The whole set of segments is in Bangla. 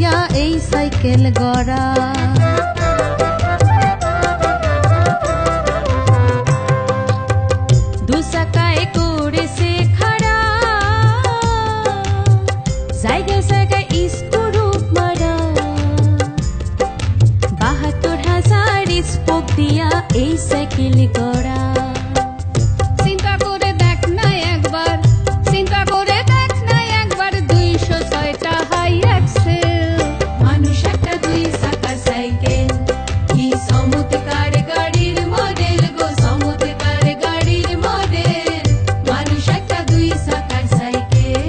দিয়া এই সাইকেল গড়া। দু চাকায় করেছে খাড়া, জায়গায় জায়গায় স্ক্রু মারা। ৭২,০০০ স্পোক দিয়া এই সাইকেল গড়া। চিন্তা করে দেখ না একবার, চিন্তা করে দেখ না একবার, ২০৬টা হাই অ্যাক্সেল। মানুষ একটা ২ চাকার সাইকেল, কি চমৎকার গাড়ির মডেল গো, চমৎকার গাড়ির মডেল। মানুষ একটা ২ চাকার সাইকেল।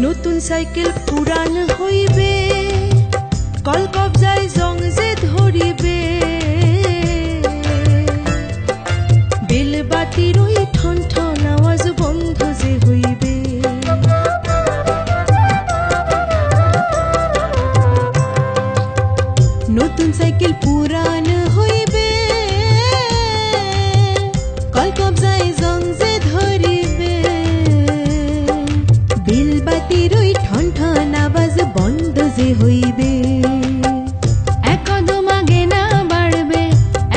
নতুন সাইকেল পুরান হইবে, কল কবজায় জং যে ধরিবে। বেল বাতির ওই ঠন ঠন আওয়াজ বন্ধ যে হইবে। নতুন সাইকেল পুরান হইবে, কল কবজায় জং যে ধরিবে। বেল বাতির ওই ঠন ঠন আওয়াজ বন্ধ যে হইবে। এক কদম আগে না বাড়বে,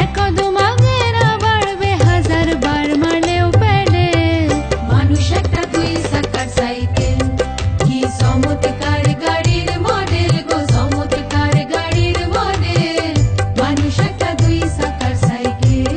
এক কদম আগে না বাড়বে, ১০০০ বার মারলেও প্যাডেল। মানুষ একটা ২ চাকার সাইকেল, কি চমৎকার গাড়ির মডেল গো, চমৎকার গাড়ির মডেল। মানুষ একটা ২ চাকার সাইকেল।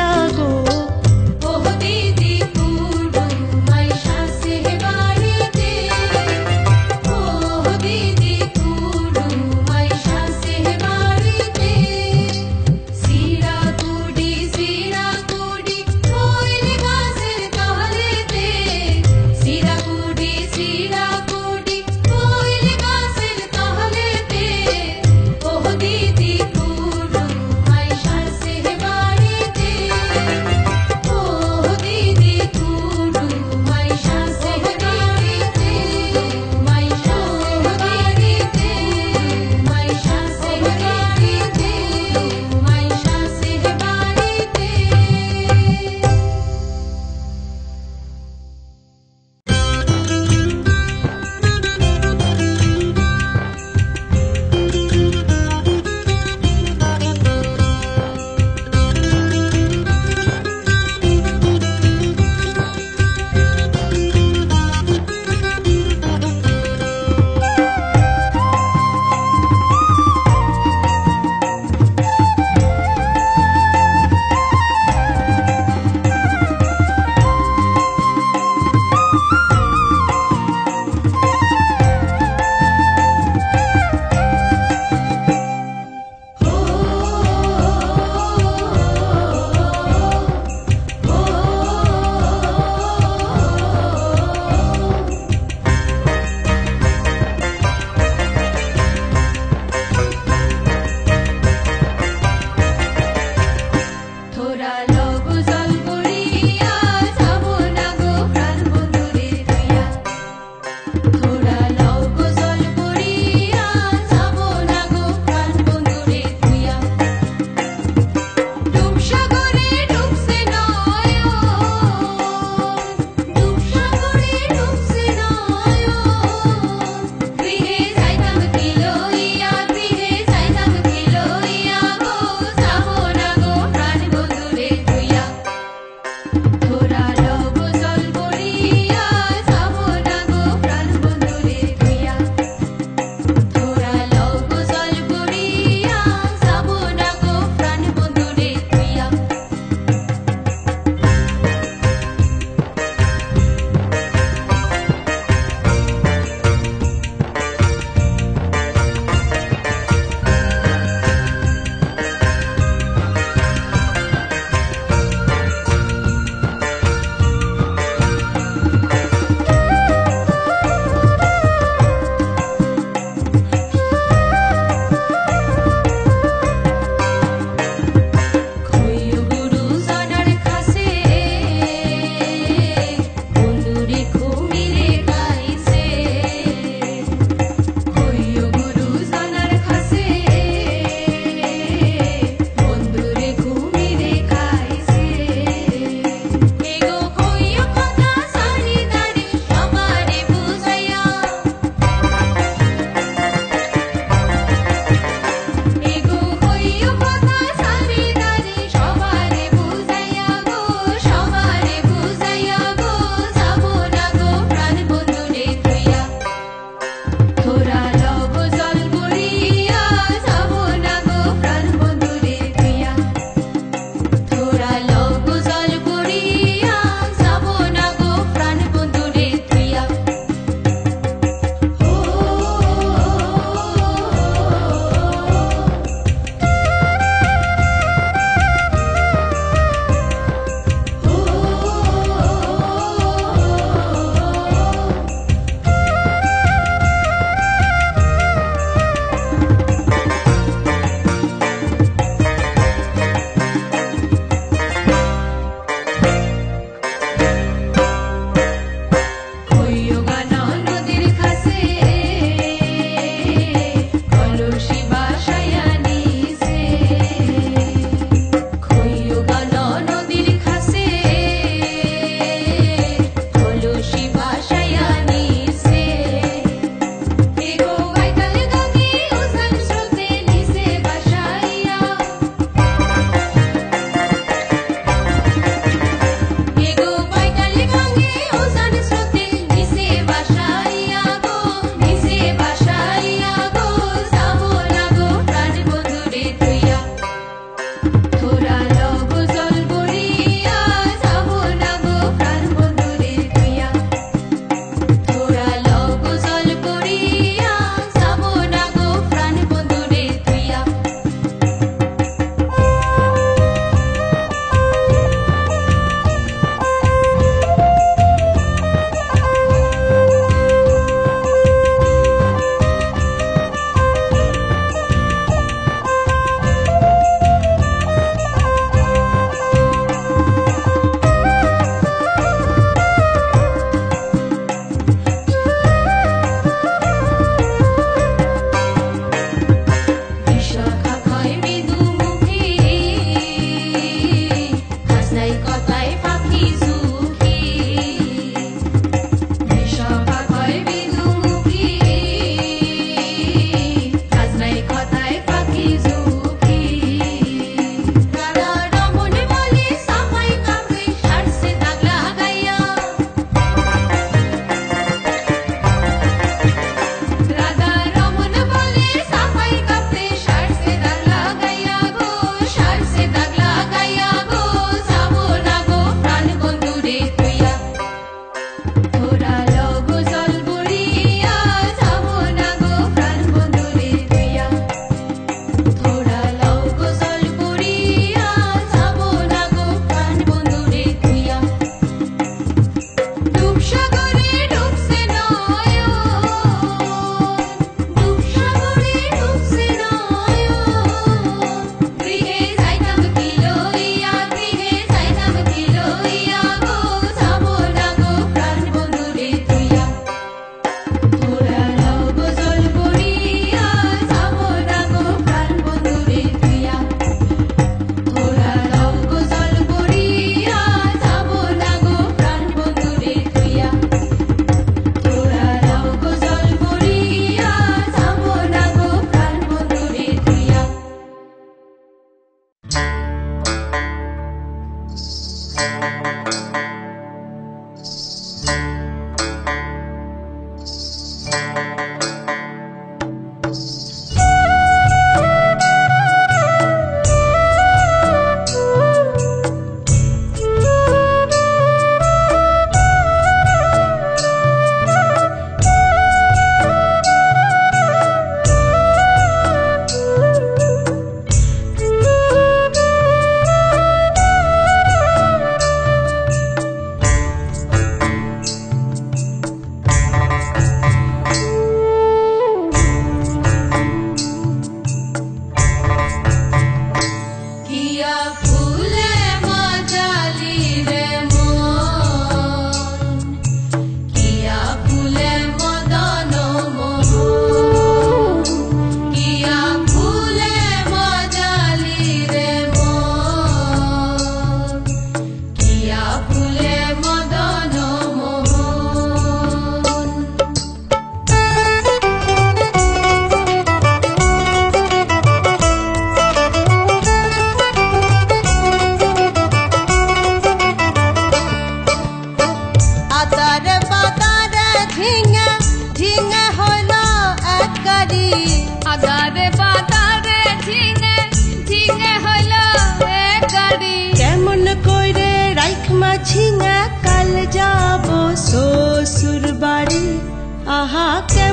সিরা গো ও দিদি কুডু মাইশা সে বাড়িতে ও দিদি কুডু মাইশা সে বাড়িতে সিরা কুডি কোইল গাছের তহলেতে সিরা কুডি কোইল গাছের তহলেতে ও দিদি কুডু মাইশা সে বাড়িতে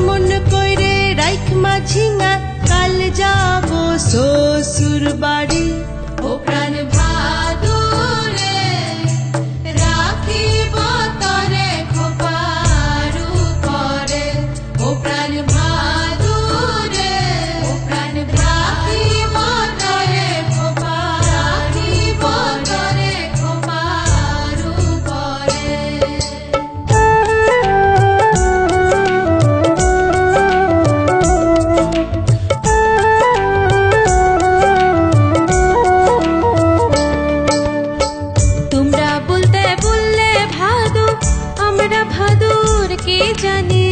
এমন কইরে রাইখমা ঝিঙা কাল যাব শ্বশুর বাড়ি। ও প্রাণ ভাদুরে রাখিব তরে খোপারু করে। ও প্রাণ ভাদুরে ও প্রাণ রাখিব তরে খোপারু করে। তোমরা বলতে বললে ভাদু, আমরা ভাদুর কে জানে।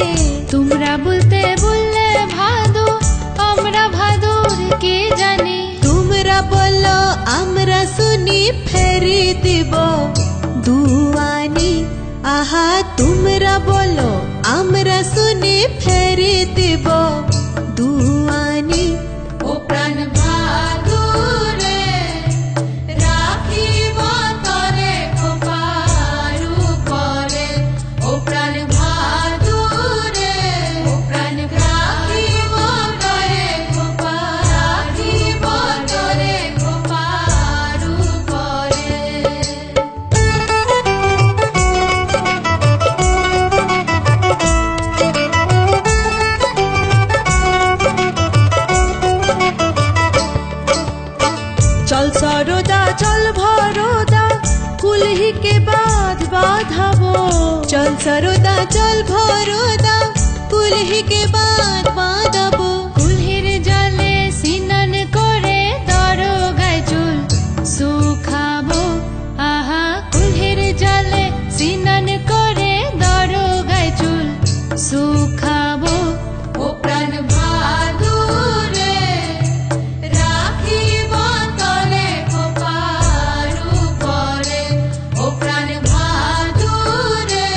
তোমরা বলতে বললে ভাদু, আমরা ভাদুর কে জানি। তোমরা বলো আমরা শুনি ফেরি দিব দুয়ানি। আহা তোমরা বলো আমরা শুনি ফেরি দিব দুয়ানি। ও প্রাণ ভাদুরে রাখিব তরে খোপারু করে। ও প্রাণ ভাদুরে ও প্রাণ রাখিব তরে খোপারু করে। चल सरोदा चल भरोदा कुल्ही के बाद बाधाबो। चल सरोदा चल भरोदा कुल्ही के बाद बाधाबो। কুলহির জলে স্নান করে দরগায় চুল শুকাবো। আহা কুলহির জলে স্নান করে দরগায় চুল শুকাবো। ও প্রাণ ভাদুরে রাখিব তরে খোপারু করে। ও প্রাণ ভাদুরে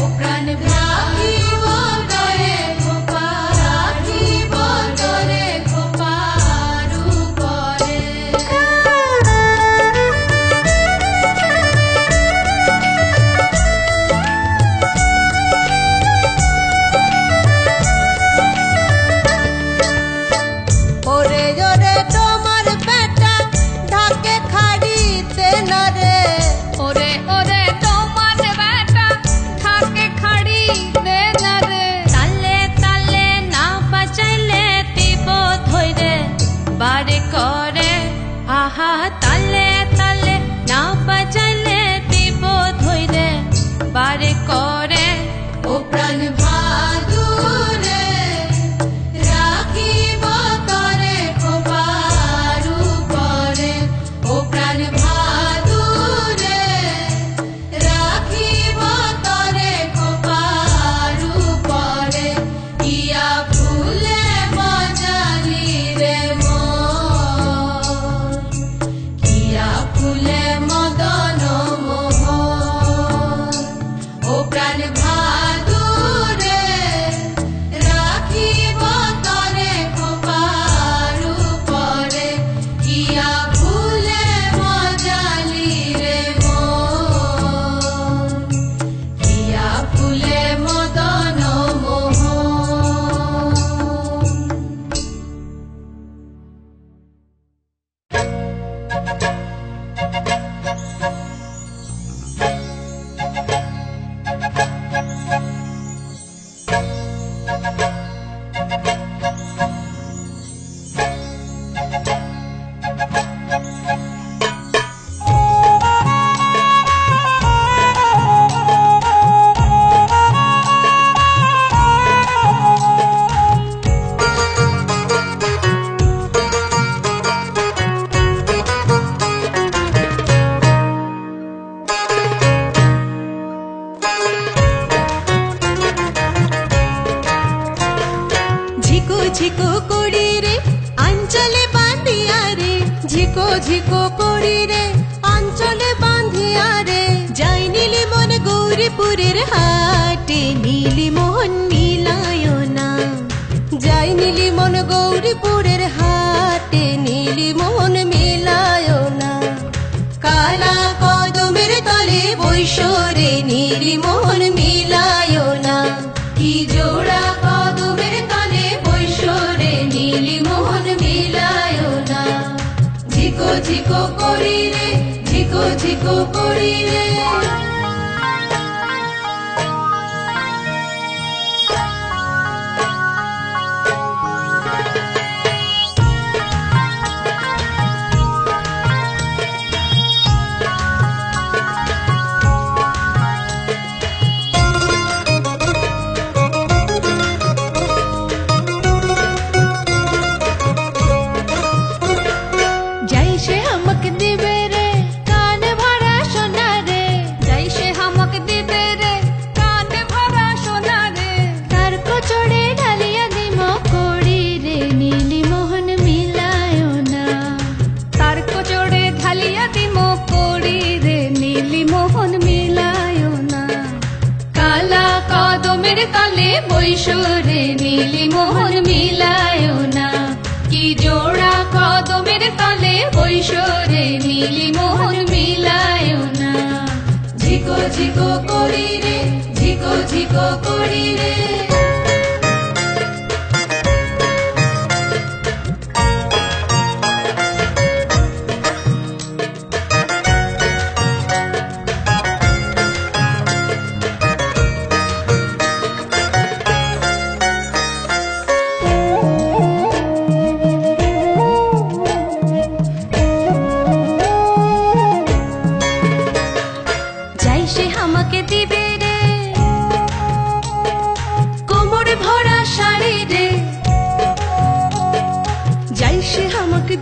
ও প্রাণ রাখিব তরে খোপারু করে। ওরে ওরে তোমার বেটা ঢাকে খাড়িতে না রে। ওরে ওরে তোমার বেটা থাকে খাড়ি দে না রে। তালে তালে না বাঁচাইলে বিপদ হইরে বারে করে। আহা তালে তালে না বাঁচাইলে বিপদ হইরে বারে করে। ও প্রাণ ভাদুরে রাখিব তরে খোপারু করে। ও প্রাণ ভাদুরে রাখিব তরে খোপারু করে। ইয়া ফুলে মজালি রে মন, ইয়া ফুলে মদন মোহন। ও প্রাণ ভাদুরে রাখিব তরে খোপারু করে। ইয়া ফুলে মজালি রে মন, ইয়া ফুলে মদন মোহন। ঝিকো ঝিকো করি রে আঞ্চলে বাঁধিয়া রে। ঝিকো ঝিকো করি রে আঞ্চলে বাঁধিয়া রে। যাই নীলি মন গৌরীপুরের হাটে নীলি মোহন মিলায় না। যাই নীলি মন গৌরীপুরের হাটে নীলি মোহন মিলায় না। কালা কদমের তলে বৈশরে নীলি মোহন মিলায় না। কি জোড়া কদমে করি রে। তলে বৈশরে নীলি মোহর মিলায় না, কি জোড়া কদমের তলে বৈশরে নীলি মোহর মিলায় না। ঝিকো ঝিকো করি রে, ঝিকো ঝিকো করি রে।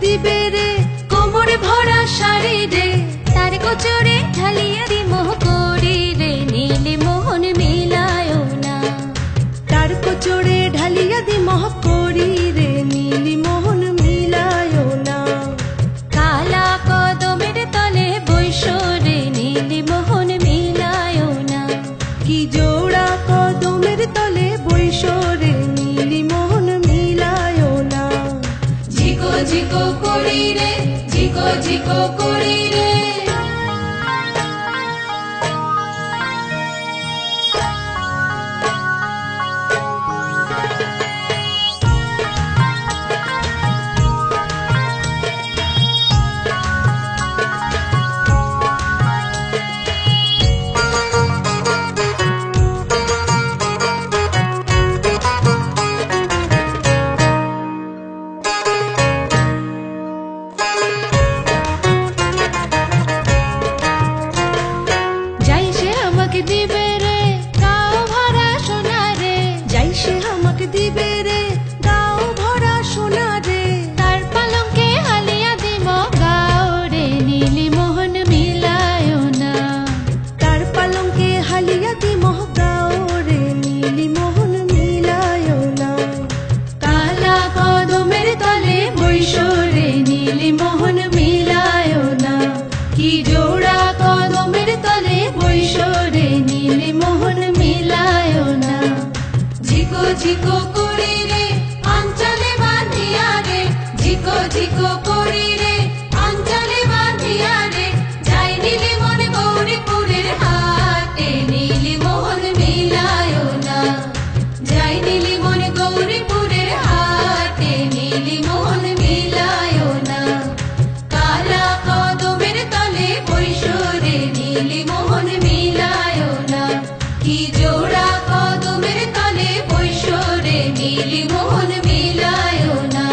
দিবে রে কোমরে ভরা শাড়ি রে, তার কোচরে ঢালিয়া দি মোহ করি রে নীলি মোহন মিলায় না। তার কোচরে ঢালিয়া দি মোহ করি রে নীলি মোহন মিলায় না। কালা কদমের তলে বৈশরে নীলি মোহন মিলায় না, কি জোড়া কদমের তলে বৈশরে নীলি মোহন মিলায় না। ঝিকো ঝিকো করি রে, ঝিকো ঝিকো করি রে। দিবে রে গাও ভরা সোনা রে, যাই সে আমাকে দিবে রে গাও ভরা সোনা রে। তার পালঙ্কে হালিয়া দিব গাও রে নীলি মোহন মিলায় না। তার পালঙ্কে হালিয়া দি মোহ গাও রে নীলি মোহন মিলায় না। কালা কদমের তলে বৈশরে নীলি মোহন মিলায় না, কি জোড়া কদমের তলে বৈশরে নীলি মোহন মিলায় না। ঝিকো ঝিকো করি রে আঞ্চলে বাঁধিয়া রে, ঝিকো ঝিকো করি রে আঞ্চলে বাঁধিয়া রে। যাই নীলি মন গৌরীপুরের হাটে নীলি মোহন মিলায় না। যাই নীলি মন গৌরীপুরের হাটে নীলি মোহন মিলায় না। কালা কদমের তলে বৈশরে নীলি মোহন মিলায় না, কি জোড়া কদমের তলে বৈশরে নীলি মোহন মিলায় না।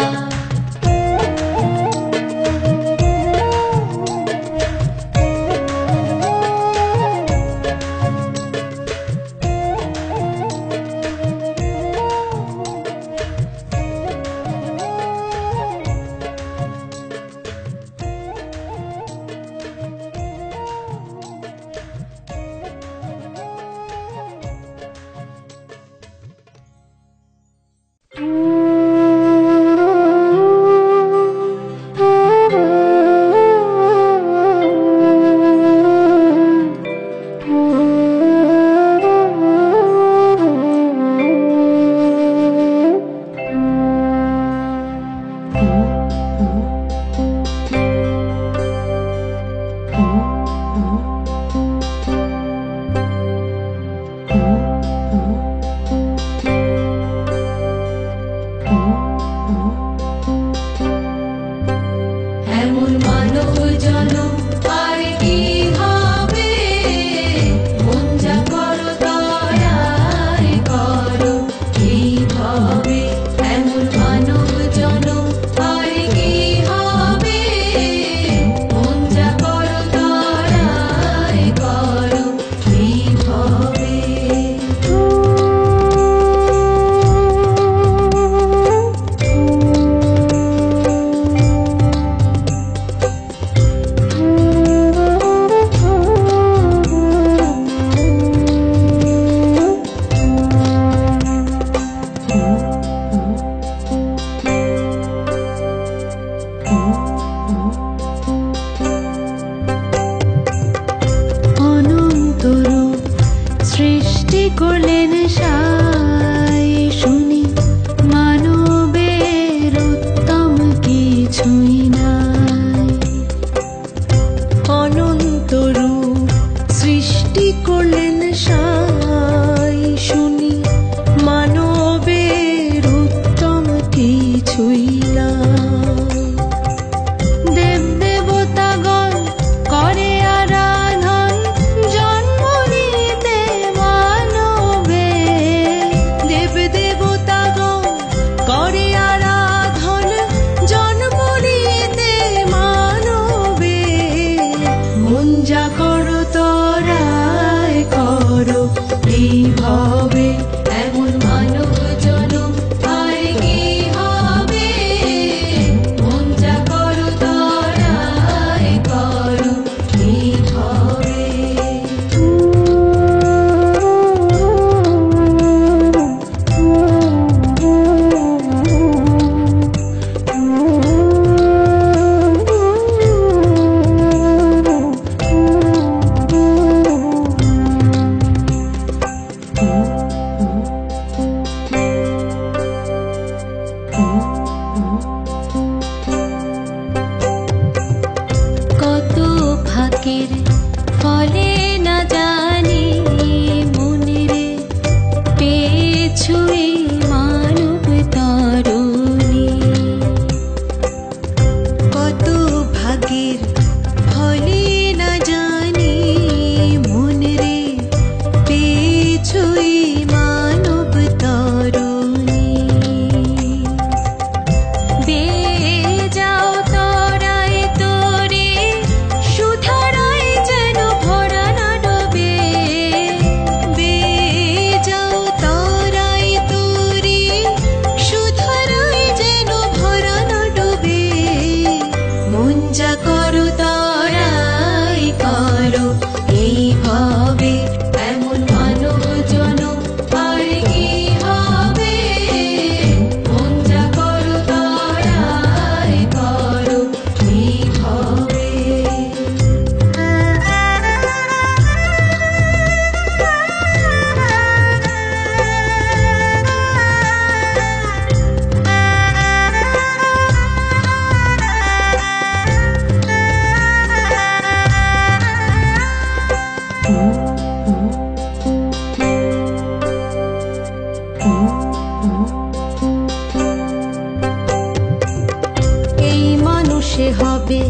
মানুষে হবে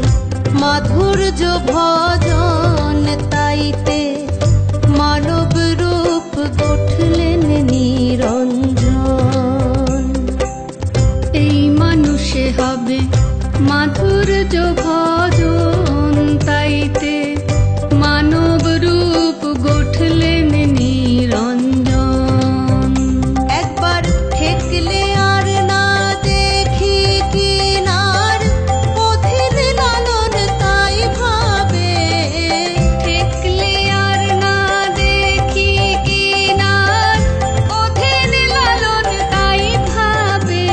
মাধুর্য ভজন, তাইতে মানব রূপ গঠলেন নিরঞ্জন। এই মানুষে হবে মাধুর্য ভজন, তাইতে মানব রূপ গঠলেন নিরঞ্জন। একবার ঠেকলে আর না দেখি কিনার, অধীন লালন তাই ভাবে। ঠেকলে আর না দেখি কিনার, অধীন লালন তাই ভাবে।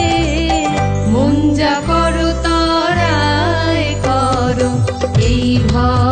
মন যা করো তরায় করো এই ভয়